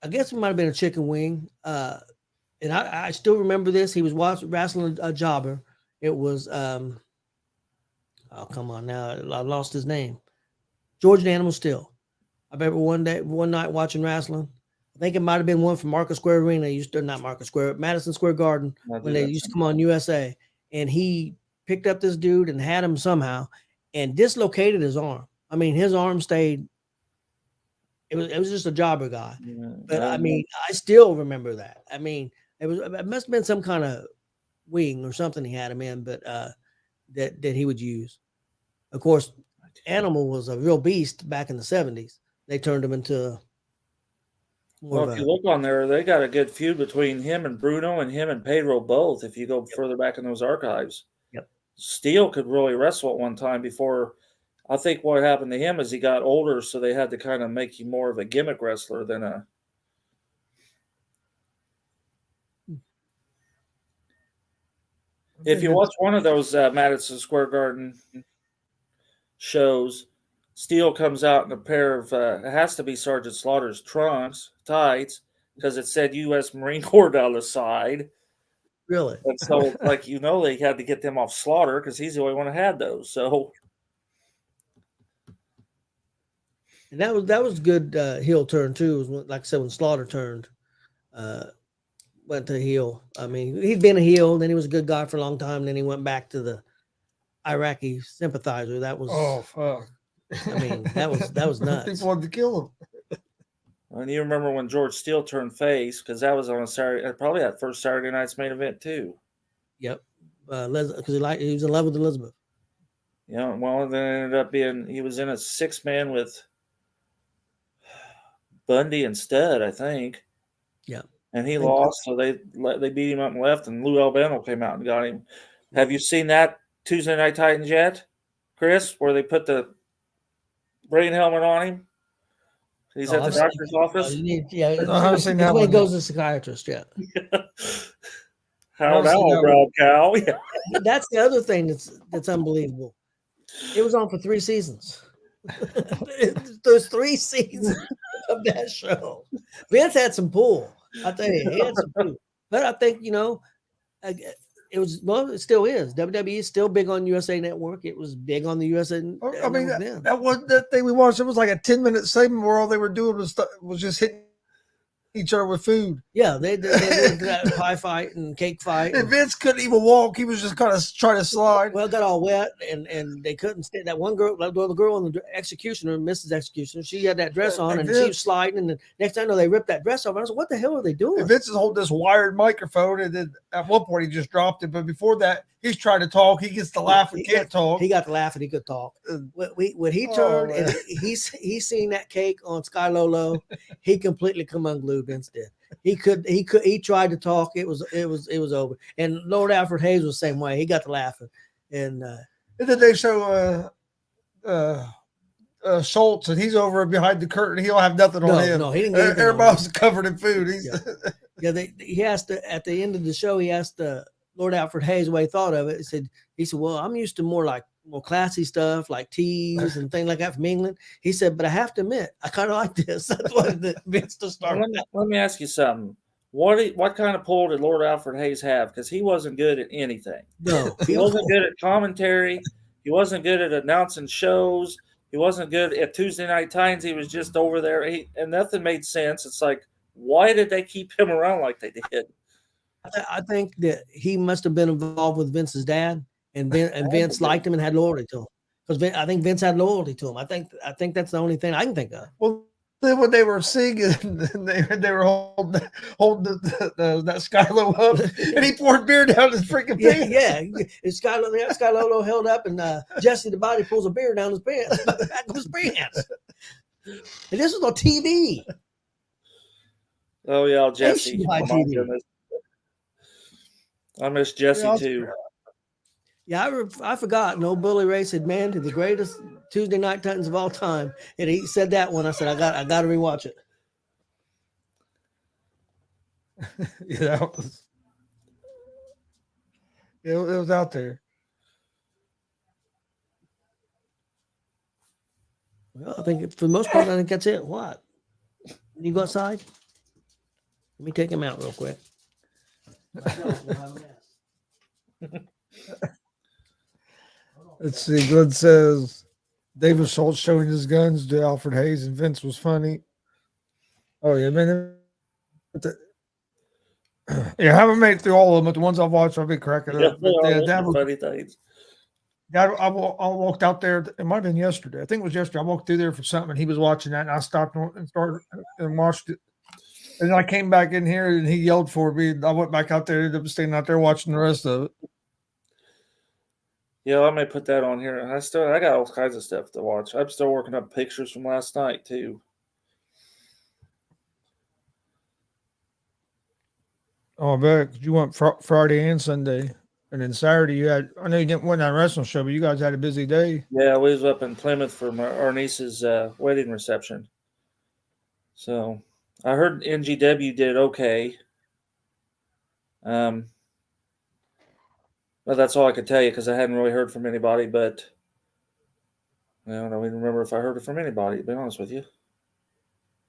I guess it might have been a chicken wing. And I still remember this. He was wrestling a jobber. It was oh, come on now. I lost his name. George the Animal Steel. I remember one night watching wrestling. I think it might have been one from Market Square Arena. Madison Square Garden when they used to come on USA. And he picked up this dude and had him somehow and dislocated his arm. I mean, his arm stayed. It was just a jobber guy. Yeah, but I mean, I still remember that. I mean, it must have been some kind of wing or something he had him in, but that he would use. Of course, Animal was a real beast back in the 70s. They turned him into if you look on there, they got a good feud between him and Bruno and him and Pedro both, if you go further back in those archives. Yep. Steel could really wrestle at one time before. I think what happened to him is he got older, so they had to kind of make him more of a gimmick wrestler than a. If you watch one of those Madison Square Garden shows, Steel comes out in a pair of, it has to be Sergeant Slaughter's tights, because it said U.S. Marine Corps down the side. Really? And so, they had to get them off Slaughter because he's the only one who had those. So. And that was good heel turn too. It was when, like I said, when Slaughter turned, went to heel. I mean, he'd been a heel, then he was a good guy for a long time. Then he went back to the Iraqi sympathizer. That was fuck. I mean, that was nuts. People wanted to kill him. And you remember when George Steele turned face, because that was on a Saturday, probably that first Saturday night's main event too. Yep, because he was in love with Elizabeth. Yeah, well, then it ended up being he was in a 6-man with Bundy and Studd, I think. Yeah, And he lost, so they beat him up and left, and Lou Albano came out and got him. Have you seen that Tuesday Night Titans yet, Chris, where they put the brain helmet on him? He's at the doctor's office. I haven't seen that when he goes to the psychiatrist. Yeah. How now, brown cow? Yeah. That's the other thing that's unbelievable. It was on for 3 seasons. There's 3 seasons of that show. Vince had some pull. I tell you, he had some pull. But I think it was it still is. WWE is still big on USA Network. It was big on the USA. I mean, that was that thing we watched. It was like a 10-minute segment where all they were doing was just hitting each other with food. Yeah, they did that pie fight and cake fight. And Vince couldn't even walk. He was just kind of trying to slide. Well, it got all wet, and they couldn't stay. That one girl, the girl on the executioner, Mrs. Executioner, she had that dress on, and she was sliding. And the next thing I know, they ripped that dress off. And I was like, "What the hell are they doing?" And Vince is holding this wired microphone, and then at one point he just dropped it. But before that, he's trying to talk. He gets to laugh and can't talk. He got to laugh and he could talk. When he turned, and he's seen that cake on Sky Lolo, he completely come unglued. Vince did. He tried to talk. It was over. And Lord Alfred Hayes was the same way. He got to laughing. And then they show Schultz, and he's over behind the curtain. He'll have nothing on him. No, he didn't get everybody was covered in food. He asked at the end of the show, he asked Lord Alfred Hayes what he thought of it. He said, well, I'm used to more classy stuff like teas and things like that from England. He said, but I have to admit, I kind of like this. That's what Vince to start. Let me ask you something. What kind of pull did Lord Alfred Hayes have? Because he wasn't good at anything. No, he wasn't good at commentary. He wasn't good at announcing shows. He wasn't good at Tuesday Night Titans. He was just over there, and nothing made sense. It's like, why did they keep him around like they did? I think that he must have been involved with Vince's dad, and Vince liked him and had loyalty to him. Because I think Vince had loyalty to him. I think that's the only thing I can think of. Well, then when they were singing, they were holding that Sky Lolo up, and he poured beer down his freaking pants. Yeah. Sky Lolo held up, and Jesse the Body pulls a beer down his pants, back of his pants. And this was on TV. Oh yeah, Jesse. I miss Jesse too. Yeah, I forgot. No, Bully Ray said, "Man, to the greatest Tuesday Night Titans of all time." And he said that one. I said, "I got to rewatch it." It was out there. Well, I think for the most part, I think that's it. What? You go outside? Let me take him out real quick. Let's see. Glenn says David Schultz showing his guns to Alfred Hayes and Vince was funny. Oh yeah, man. Yeah, I haven't made it through all of them, but the ones I've watched, I'll be cracking up. Funny things. I walked out there. It might have been yesterday. I think it was yesterday. I walked through there for something, and he was watching that, and I stopped and started and watched it. And then I came back in here, and he yelled for me. I went back out there, ended up staying out there watching the rest of it. Yeah, I may put that on here. I got all kinds of stuff to watch. I'm still working up pictures from last night too. Oh, I bet you went Friday and Sunday, and then Saturday you had. I know you didn't win that wrestling show, but you guys had a busy day. Yeah, we was up in Plymouth for our niece's wedding reception. So I heard NGW did okay. Well, that's all I could tell you because I hadn't really heard from anybody. But I don't even remember if I heard it from anybody. To be honest with you,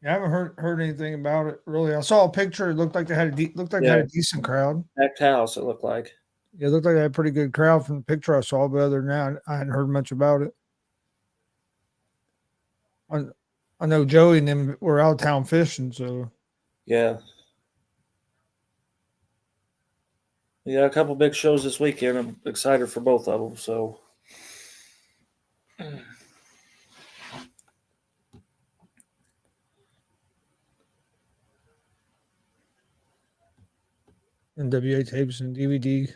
yeah, I haven't heard anything about it really. I saw a picture. It looked like they had they had a decent crowd. Packed house. It looked like. Yeah, it looked like they had a pretty good crowd from the picture I saw. But other than that, I hadn't heard much about it. I know Joey and them were out of town fishing, so Yeah. We got a couple big shows this weekend. I'm excited for both of them. So, NWA tapes and DVD.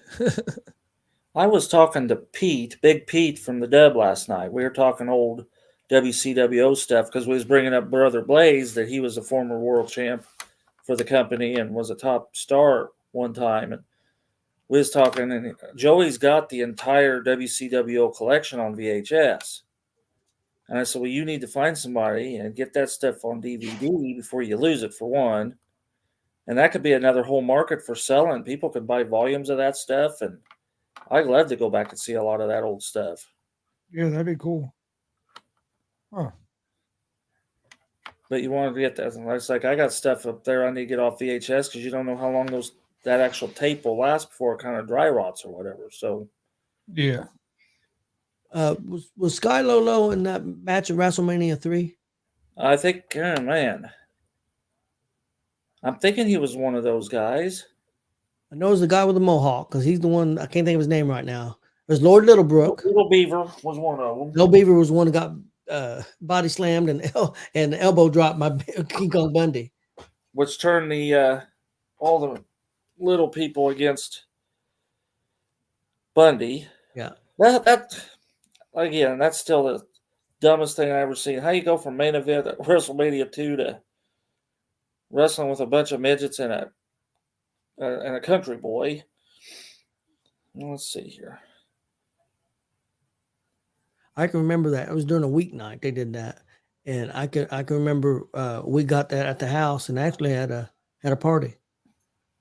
I was talking to Pete, Big Pete from the Dub last night. We were talking old WCWO stuff because we was bringing up Brother Blaze, that he was a former world champ for the company and was a top star one time. And we was talking, and Joey's got the entire WCWO collection on VHS. And I said, well, you need to find somebody and get that stuff on DVD before you lose it, for one. And that could be another whole market for selling. People could buy volumes of that stuff. And I'd love to go back and see a lot of that old stuff. Yeah, that'd be cool. Huh. But you want to get that. It's like, I got stuff up there I need to get off VHS because you don't know how long that actual tape will last before it kind of dry rots or whatever. So, Yeah. Was Sky Lolo in that match at WrestleMania 3? I think, oh, man, I'm thinking he was one of those guys. I know it's the guy with the mohawk because he's the one. I can't think of his name right now. There's Lord Littlebrook. Little Beaver was one of them. Little Beaver was the one that got body slammed and elbow dropped by King Kong Bundy, Which turned all the little people against Bundy. Yeah. That again, that's still the dumbest thing I ever seen. How you go from main event at WrestleMania 2 to wrestling with a bunch of midgets and a country boy. Let's see here. I can remember that. It was during a weeknight they did that, and I can remember we got that at the house and actually had a party.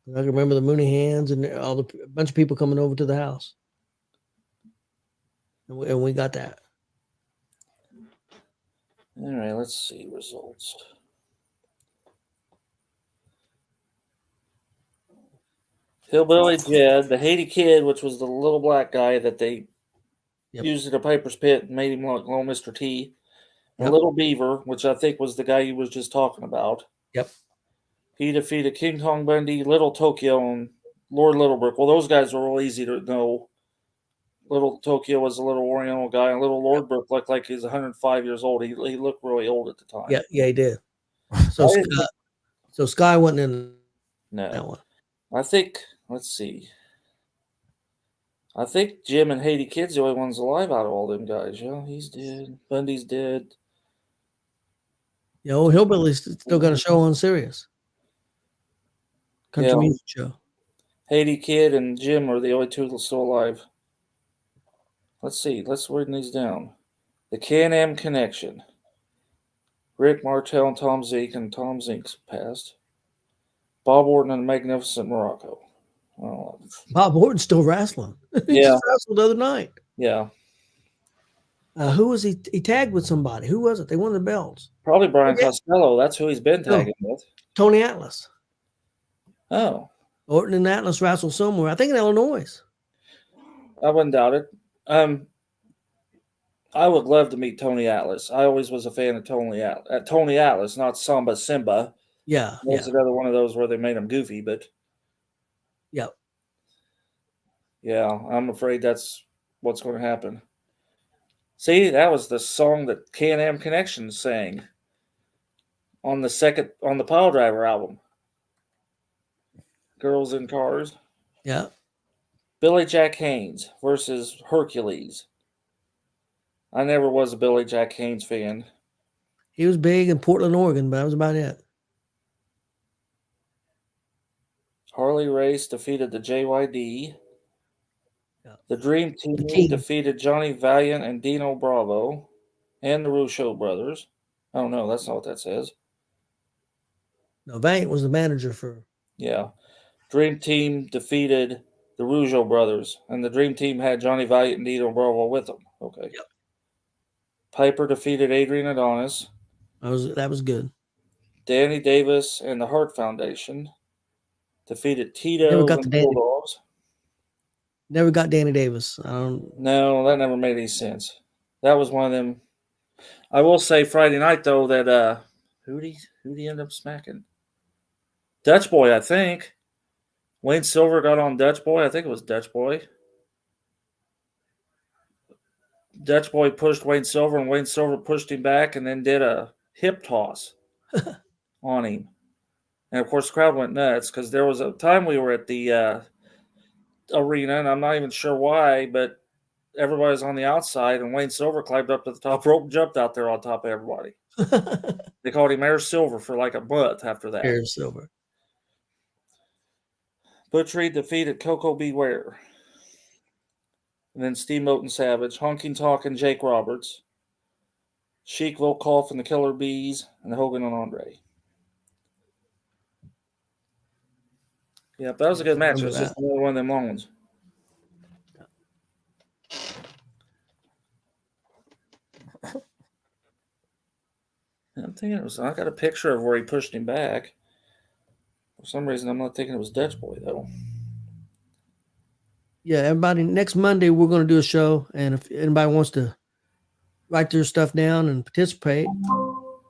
I can remember the Mooney Hands and a bunch of people coming over to the house, and we got that. All right, let's see results. Hillbilly Jed, the Haiti Kid, which was the little black guy that they used at a Piper's Pit and made him look like little Mr. T. The Little Beaver, which I think was the guy you was just talking about. Yep. He defeated King Kong Bundy, Little Tokyo, and Lord Littlebrook. Well, those guys were real easy to know. Little Tokyo was a little Oriental guy, and Little Lord Brook looked like he's 105 years old. He looked really old at the time. Yeah, he did. So Sky wasn't in that one. I think, let's see. I think Jim and Haiti Kid's the only ones alive out of all them guys. Yeah, he's dead. Bundy's dead. Yeah, old Hillbilly's still got a show on Sirius. Country music show. Haiti Kid and Jim are the only two still alive. Let's see. Let's write these down. The Can-Am Connection. Rick Martel and Tom Zeke, and Tom Zeke's passed. Bob Orton and the Magnificent Morocco. Oh. Bob Orton's still wrestling. He just wrestled the other night. Yeah. Who was he? He tagged with somebody. Who was it? They won the belts. Probably Brian Costello. That's who he's been tagging with. Tony Atlas. Oh. Orton and Atlas wrestled somewhere. I think in Illinois. I wouldn't doubt it. I would love to meet Tony Atlas. I always was a fan of Tony Atlas, not Samba Simba. Yeah. That's another one of those where they made him goofy, but yeah. Yeah, I'm afraid that's what's going to happen. See, that was the song that Can-Am Connection sang on the Pile Driver album. Girls in Cars. Yeah. Billy Jack Haynes versus Hercules. I never was a Billy Jack Haynes fan. He was big in Portland, Oregon, but that was about it. Harley Race defeated the JYD. Yeah. The Dream Team defeated Johnny Valiant and Dino Bravo and the Russo brothers. Oh, no, that's not what that says. No, Valiant was the manager for... Yeah. Dream Team defeated the Russo brothers, and the Dream Team had Johnny Valiant and Dino Bravo with them. Okay. Yep. Piper defeated Adrian Adonis. That was good. Danny Davis and the Hart Foundation defeated Tito and the Bulldogs. Never got Danny Davis. No, that never made any sense. That was one of them. I will say Friday night though that who'd he end up smacking? Dutch Boy, I think. Wayne Silver got on Dutch Boy. I think it was Dutch Boy. Dutch Boy pushed Wayne Silver, and Wayne Silver pushed him back, and then did a hip toss on him. And of course, the crowd went nuts because there was a time we were at the arena, and I'm not even sure why, but everybody's on the outside, and Wayne Silver climbed up to the top rope and jumped out there on top of everybody. They called him Air Silver for like a month after that. Air Silver. Butch Reed defeated Coco Beware. And then Steamboat and Savage, Honking Talking Jake Roberts, Sheik Volkov and the Killer Bees, and Hogan and Andre. Yeah, that was a good match. It was just another one of them long ones. I'm thinking I got a picture of where he pushed him back. For some reason, I'm not thinking it was Dutch Boy, though. Yeah, everybody, next Monday, we're going to do a show. And if anybody wants to write their stuff down and participate,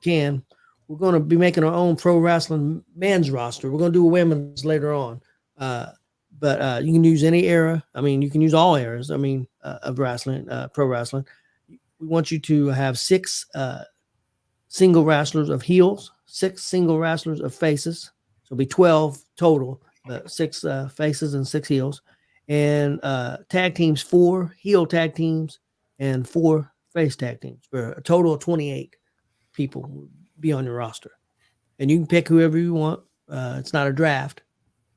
can. We're going to be making our own pro wrestling men's roster. We're going to do a women's later on. But you can use any era. I mean, you can use all eras, of wrestling, pro wrestling. We want you to have 6 single wrestlers of heels, 6 single wrestlers of faces. So it'll be 12 total, but 6 faces and 6 heels. And tag teams, 4 heel tag teams and 4 face tag teams for a total of 28 people will be on your roster. And you can pick whoever you want. It's not a draft.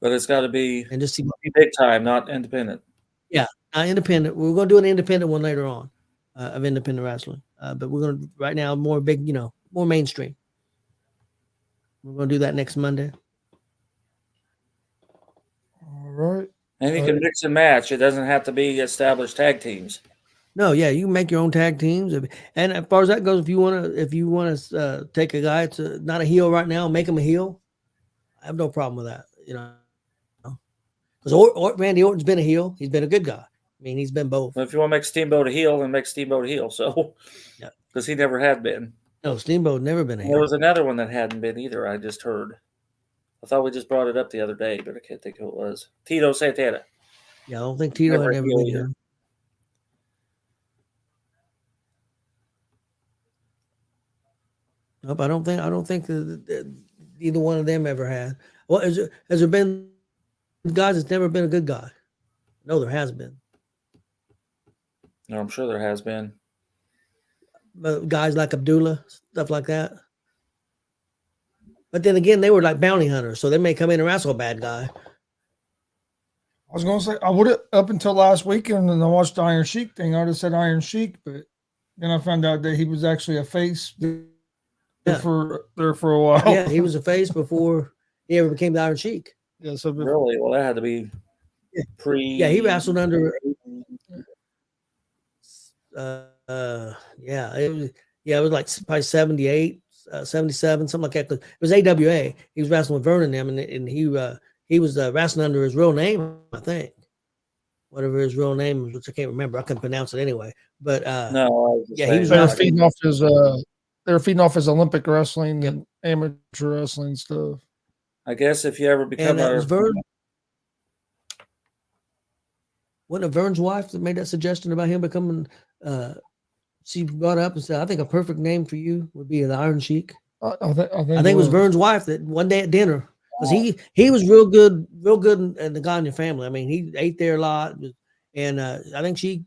But it's got to be and just see big time, not independent. Yeah, independent. We're going to do an independent one later on of independent wrestling. But we're going to, right now, more big, more mainstream. We're going to do that next Monday. All right. And you can mix and match. It doesn't have to be established tag teams. No, yeah, you can make your own tag teams. And as far as that goes, if you want to take a guy to not a heel right now, make him a heel, I have no problem with that. Because Randy Orton's been a heel. He's been a good guy. I mean, he's been both. Well, if you want to make Steamboat a heel, then make Steamboat a heel. So, yeah, because he never had been. No, Steamboat never been a heel. There was another one that hadn't been either. I just heard. I thought we just brought it up the other day, but I can't think who it was. Tito Santana. Yeah, I don't think Tito had ever been here. Nope, I don't think that either one of them ever had. Well, has there been guys that's never been a good guy? No, there has been. No, I'm sure there has been. Guys like Abdullah, stuff like that. But then again, they were like bounty hunters, so they may come in and wrestle a bad guy. I was going to say, I would have, up until last weekend, and I watched the Iron Sheik thing, I would have said Iron Sheik, but then I found out that he was actually a face there for a while. Yeah, he was a face before he ever became the Iron Sheik. Yeah, so really? Well, that had to be pre. Yeah, he wrestled under. It was like probably 78, 77, something like that. It was AWA. He was wrestling with Vernon and them, and he was wrestling under his real name, I think. Whatever his real name was, which I can't remember. I couldn't pronounce it anyway. But no, he was. They were feeding off his. They were feeding off his Olympic wrestling and amateur wrestling stuff. I guess if you ever become wasn't it Vern's wife that made that suggestion about him becoming? She brought up and said, "I think a perfect name for you would be the Iron Sheik." I think it was Vern's wife that one day at dinner, because he was real good in the Gagne family. I mean, he ate there a lot, and I think she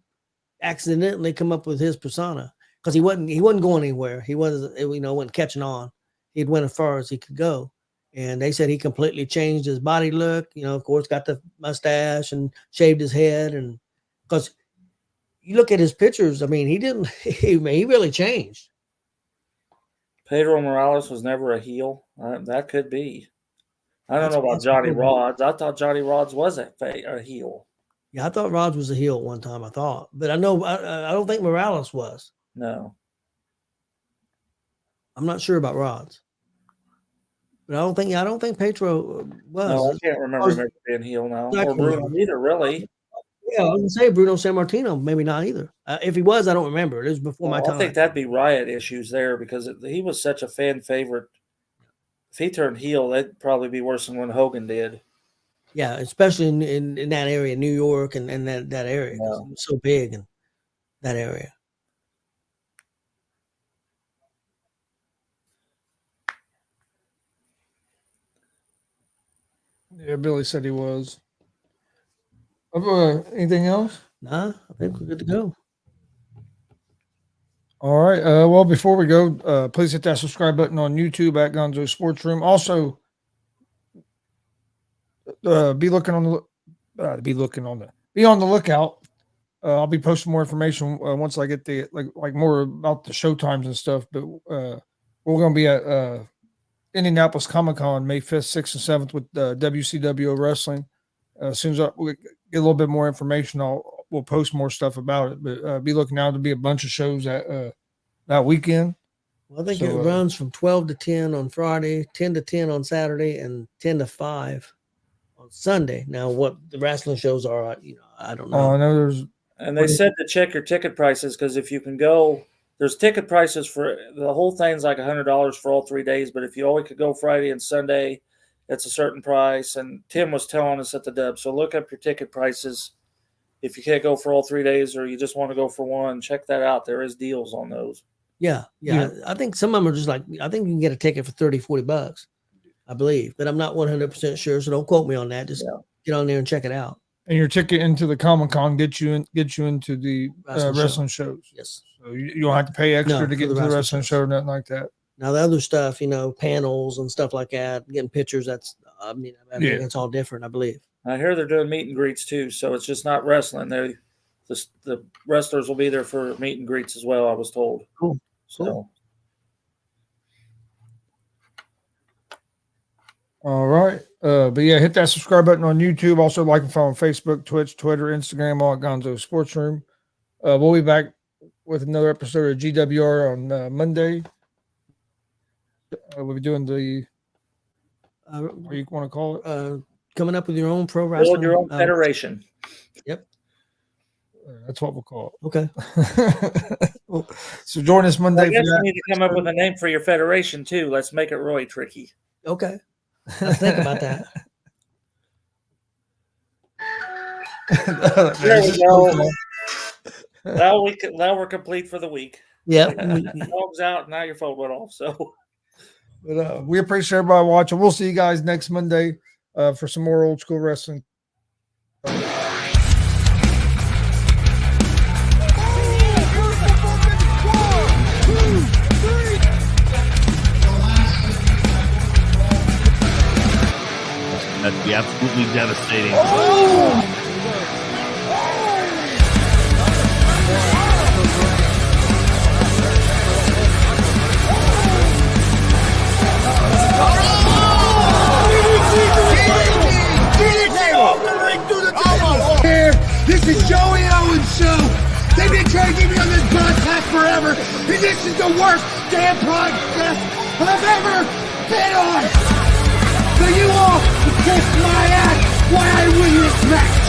accidentally come up with his persona because he wasn't going anywhere. He wasn't catching on. He'd went as far as he could go. And they said he completely changed his body look, of course, got the mustache and shaved his head. And because you look at his pictures, I mean, he really changed. Pedro Morales was never a heel. That could be. I don't know about Johnny Rods. I thought Johnny Rods was a heel. Yeah, I thought Rods was a heel at one time, I thought. But I don't think Morales was. No. I'm not sure about Rods. But I don't think Pedro was. No, I can't remember him being heel now. Or Bruno either, really. Yeah, I was gonna say Bruno Sammartino, maybe not either. If he was, I don't remember. It was before my time. I think that'd be riot issues there because he was such a fan favorite. If he turned heel, that'd probably be worse than when Hogan did. Yeah, especially in that area, New York and that area. Yeah. It was so big in that area. Yeah, Billy said he was. Anything else? Nah, I think we're good to go. All right. Well, before we go, please hit that subscribe button on YouTube at GonzoSportsRoom. Also, be on the lookout. I'll be posting more information once I get the like more about the show times and stuff. But we're going to be at Indianapolis Comic-Con May 5th, 6th, and 7th with WCW Wrestling. As soon as we get a little bit more information, we'll post more stuff about it. But be looking out to be a bunch of shows that weekend. Well, I think it runs from 12 to 10 on Friday, 10 to 10 on Saturday, and 10 to 5 on Sunday. Now, what the wrestling shows are, I don't know. I know there's. And they said to check your ticket prices because if you can go, there's ticket prices for the whole thing's like $100 for all 3 days. But if you only could go Friday and Sunday, it's a certain price. And Tim was telling us at the Dub. So look up your ticket prices. If you can't go for all 3 days or you just want to go for one, check that out. There is deals on those. Yeah. I think some of them are just like, I think you can get a ticket for $30-$40, I believe. But I'm not 100% sure. So don't quote me on that. Just get on there and check it out. And your ticket into the Comic-Con gets you into the wrestling shows. Yes. So you don't have to pay extra to get into the wrestling show or nothing like that. Now the other stuff, panels and stuff like that, getting pictures. That's, I think it's all different, I believe. I hear they're doing meet and greets too, so it's just not wrestling. The wrestlers will be there for meet and greets as well, I was told. Cool. So. All right. But yeah, hit that subscribe button on YouTube. Also like and follow on Facebook, Twitch, Twitter, Instagram, all at GonzoSportsRoom. We'll be back with another episode of G.W.R. on Monday. We'll be doing the what do you want to call it? Coming up with your own pro wrestling. Build your own federation. Yep. That's what we'll call it. Okay. So join us Monday. I guess you need to come up with a name for your federation too. Let's make it really tricky. Okay. Let's think about that. There we go. Now we're complete for the week. Yeah. Dog's out. Now your phone went off. So, but we appreciate everybody watching. We'll see you guys next Monday for some more old school wrestling. That'd be absolutely devastating. This is Joey Owens' show. They've been trying to get me on this podcast forever, and this is the worst damn podcast I've ever been on. So you all kiss my ass while I win this match.